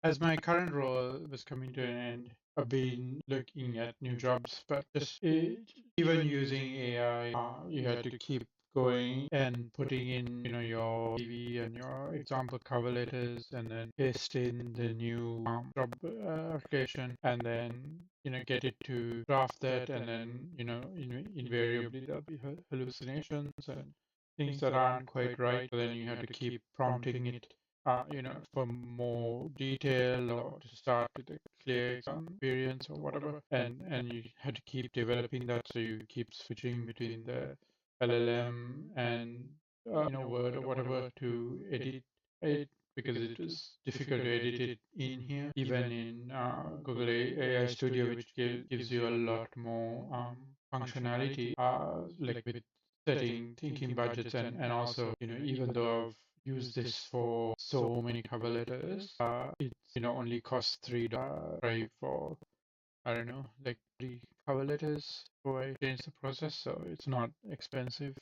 As my current role was coming to an end, I've been looking at new jobs, but just even using AI, you had to keep going and putting in, your CV and your example cover letters, and then paste in the new job application, and then get it to draft that, and then invariably there'll be hallucinations and things that aren't quite right. So then you have to keep prompting it for more detail or to start with a clear experience or whatever. And you had to keep developing that, so you keep switching between the LLM and Word or whatever to edit it, because it was difficult to edit it in here, even in Google AI Studio, which gives you a lot more functionality, like with setting thinking budgets, and also even though I've used this for so many cover letters, it's only costs $3 right for, I don't know, like 3 cover letters before I change the process, so it's not expensive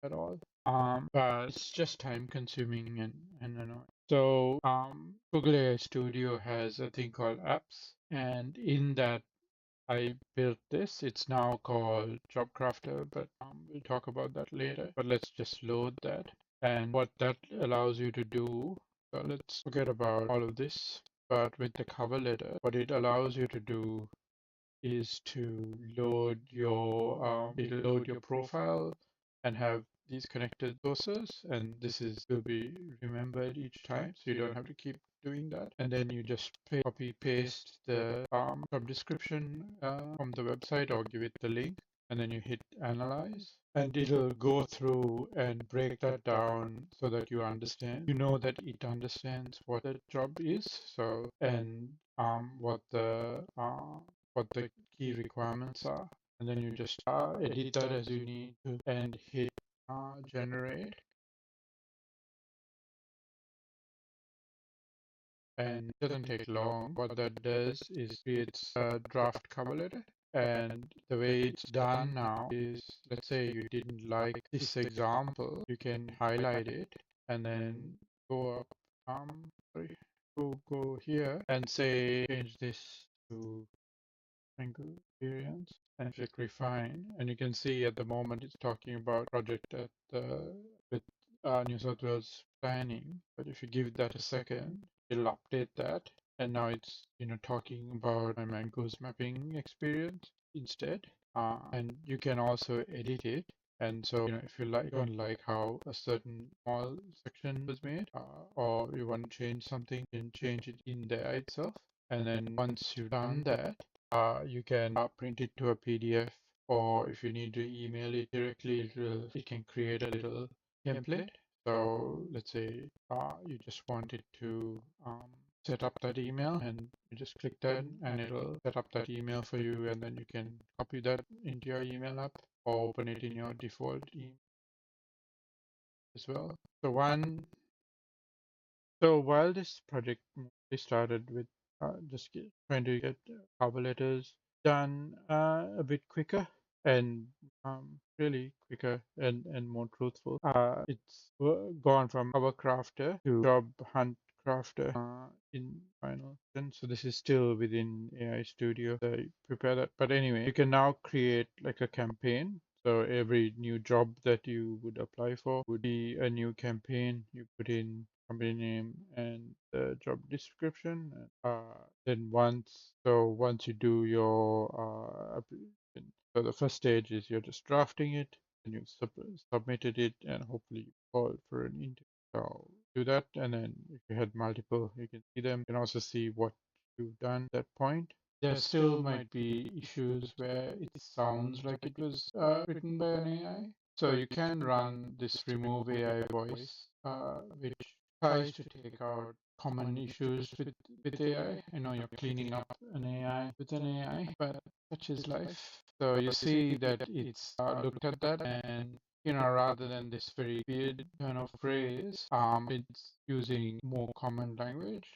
at all. But it's just time consuming and annoying. So Google AI Studio has a thing called apps, and in that I built this. It's now called JobCrafter, but we'll talk about that later. But let's just load that. And what that allows you to do, let's forget about all of this. But with the cover letter, what it allows you to do is to it'll load your profile and have these connected sources, and this is will be remembered each time, so you don't have to keep doing that. And then you just copy paste the job description from the website, or give it the link, and then you hit analyze, and it'll go through and break that down so that you know that it understands what the job is, so and what the key requirements are, and then you just edit that as you need to and hit generate, and it doesn't take long. What that does is creates a draft cover letter, and the way it's done now is, let's say you didn't like this example, you can highlight it and then go up, sorry, go here and say change this to single experience and click refine. And you can see at the moment it's talking about project at with New South Wales planning. But if you give that a second, it'll update that. And now it's talking about my mangoes mapping experience instead. And you can also edit it. And so, if you don't like how a certain small section was made, or you want to change something, you can change it in there itself. And then once you've done that, you can print it to a PDF, or if you need to email it directly, it can create a little template. So let's say you just want it to set up that email, and you just click that and it'll set up that email for you, and then you can copy that into your email app or open it in your default email as well. So while this project mostly started with just trying to get cover letters done a bit quicker and really quicker and more truthful, it's gone from Cover Crafter to Job Hunt Crafter in final. And so this is still within AI Studio. So I prepare that. But anyway, you can now create like a campaign. So every new job that you would apply for would be a new campaign. You put in company name and the job description. Then once you do your application, so the first stage is you're just drafting it, and you submitted it, and hopefully you call for an interview. So do that, and then if you had multiple, you can see them. You can also see what you've done at that point. There still might be issues where it sounds like it was written by an AI. So you can run this remove AI voice, which tries to take out common issues with AI. I know you're cleaning up an AI with an AI, but such is life. So you see that it's looked at that, and rather than this very weird kind of phrase, it's using more common language,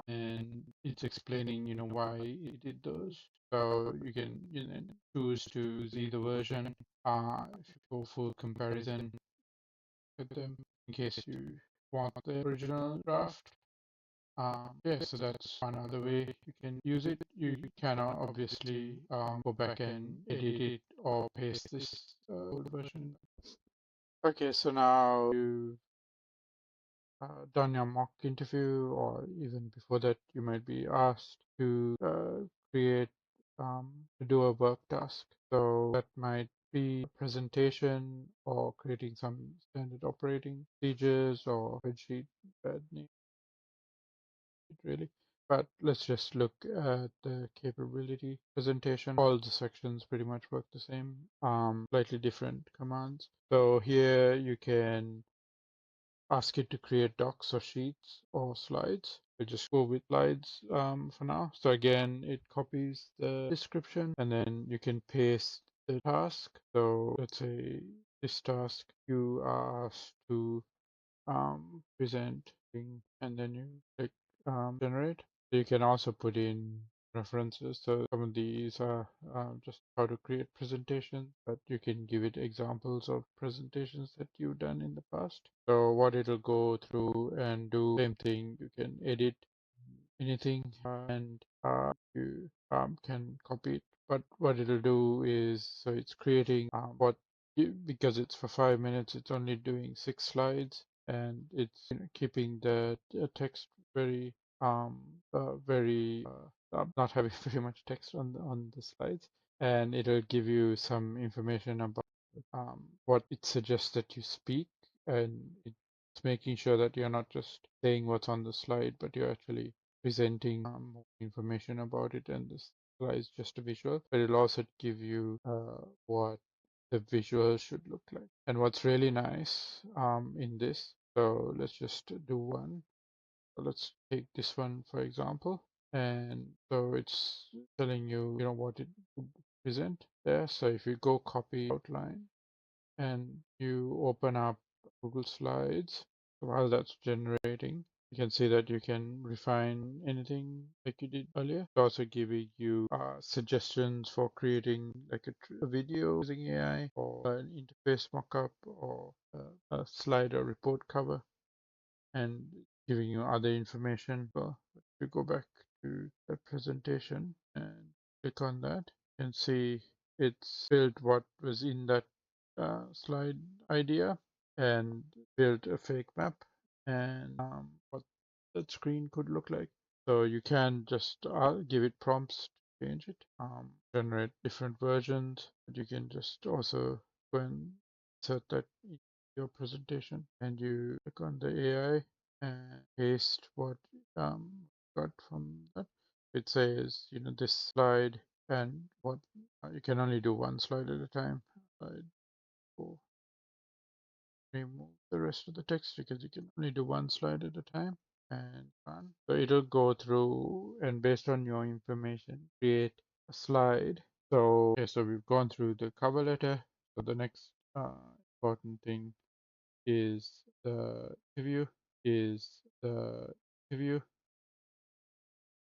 and it's explaining, why it did those. So you can, choose to see the version, if you go full comparison with them, in case you want the original draft. Yeah, so that's one other way you can use it. You cannot obviously go back and edit it or paste this old version. Okay, so now you done your mock interview, or even before that, you might be asked to create, to do a work task. So that might be a presentation or creating some standard operating procedures or spreadsheet that need it really. But let's just look at the capability presentation. All the sections pretty much work the same, slightly different commands. So here you can ask it to create docs or sheets or slides. We'll just go with slides for now. So again, it copies the description and then you can paste the task. So let's say this task you are asked to present and then you click generate. So you can also put in references. So some of these are just how to create presentations, but you can give it examples of presentations that you've done in the past. So what it'll go through and do same thing. You can edit anything and you can copy it. But what it'll do is, so it's creating because it's for 5 minutes, it's only doing 6 slides, and it's keeping the text very not having very much text on the slides, and it'll give you some information about what it suggests that you speak, and it's making sure that you're not just saying what's on the slide, but you're actually presenting more information about it, and this slide is just a visual, but it'll also give you what the visual should look like. And what's really nice in this, so let's just do one. So let's take this one for example. And so it's telling you, what it would present there. So if you go copy outline and you open up Google Slides, while that's generating, you can see that you can refine anything like you did earlier. It's also giving you suggestions for creating like a video using AI, or an interface mockup, or a slide or report cover, and giving you other information. So if you go back to the presentation and click on that, you can see it's built what was in that slide idea and built a fake map and what that screen could look like. So you can just give it prompts to change it, generate different versions, but you can just also go and insert that in your presentation, and you click on the AI and paste what got from that. It says, this slide, and what you can only do one slide at a time. I'd go remove the rest of the text because you can only do one slide at a time, and run. So it'll go through and based on your information create a slide. So okay, so we've gone through the cover letter. So the next important thing is the interview. Is the interview.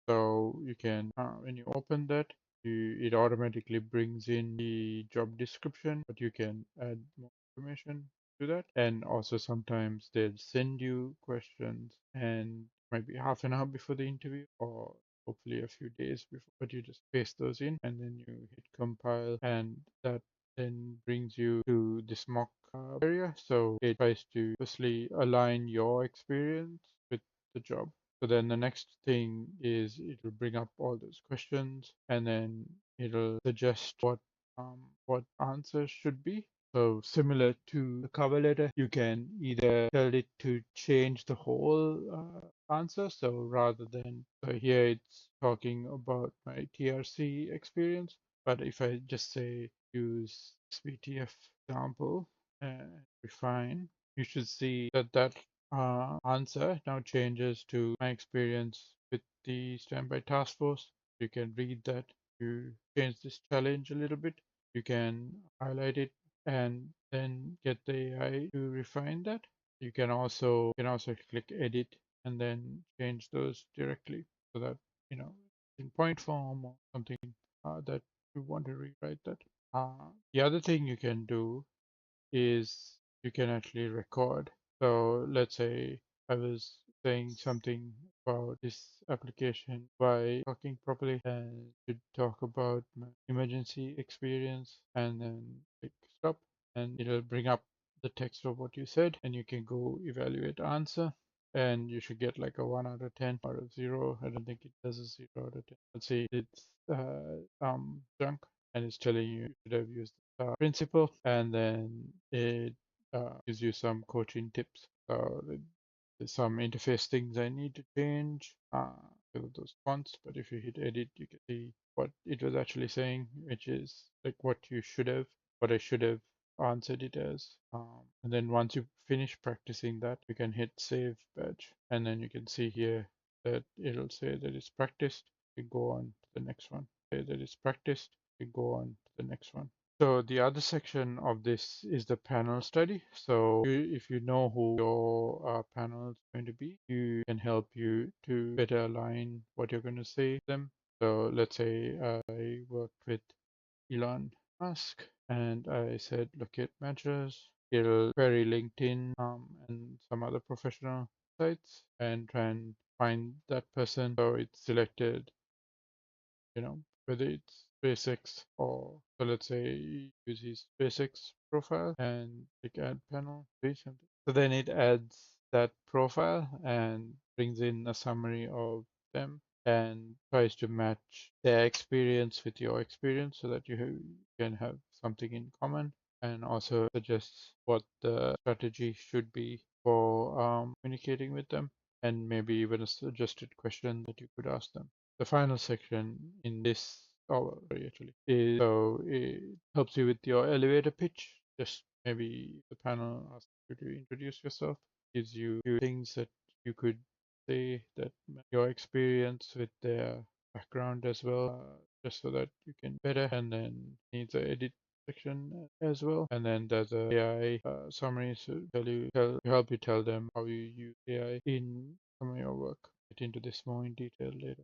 So you can, when you open that, it automatically brings in the job description, but you can add more information to that. And also sometimes they'll send you questions, and might be half an hour before the interview, or hopefully a few days before, but you just paste those in and then you hit compile, and that then brings you to this mock area. So it tries to firstly align your experience with the job. So then the next thing is it'll bring up all those questions, and then it'll suggest what answers should be. So similar to the cover letter, you can either tell it to change the whole answer. So rather than, so here it's talking about my TRC experience, but if I just say use SBTF example and refine, you should see that answer now changes to my experience with the standby task force. You can read that. You change this challenge a little bit. You can highlight it and then get the AI to refine that. You can also click edit and then change those directly, so that in point form or something that you want to rewrite that. The other thing you can do is you can actually record. So let's say I was saying something about this application by talking properly, and should talk about my emergency experience, and then click stop, and it'll bring up the text of what you said, and you can go evaluate answer, and you should get like a 1 out of 10 out of 0. I don't think it does a 0 out of 10. Let's see, it's junk, and it's telling you should have used the principle, and then it gives you some coaching tips. So there's some interface things I need to change, fill those fonts, but if you hit edit, you can see what it was actually saying, which is like what you should have, what I should have answered it as. And then once you finish practicing that, you can hit save badge, and then you can see here that it'll say that it's practiced. You go on to the next one. Say that it's practiced. You go on to the next one. So the other section of this is the panel study. So if you know who your panel is going to be, you can help you to better align what you're going to say to them. So let's say I worked with Elon Musk and I said, look at matches. It'll query LinkedIn and some other professional sites and try and find that person. So it's selected, whether it's SpaceX or, so let's say you use his SpaceX profile and click add panel, do something. So then it adds that profile and brings in a summary of them and tries to match their experience with your experience so that you can have something in common, and also suggests what the strategy should be for communicating with them, and maybe even a suggested question that you could ask them. The final section in this, oh, sorry, actually, is so it helps you with your elevator pitch. Just maybe the panel asks you to introduce yourself, gives you few things that you could say that your experience with their background as well, just so that you can better, and then needs a edit section as well, and then there's a AI summary to help you tell them how you use AI in some of your work. Get into this more in detail later.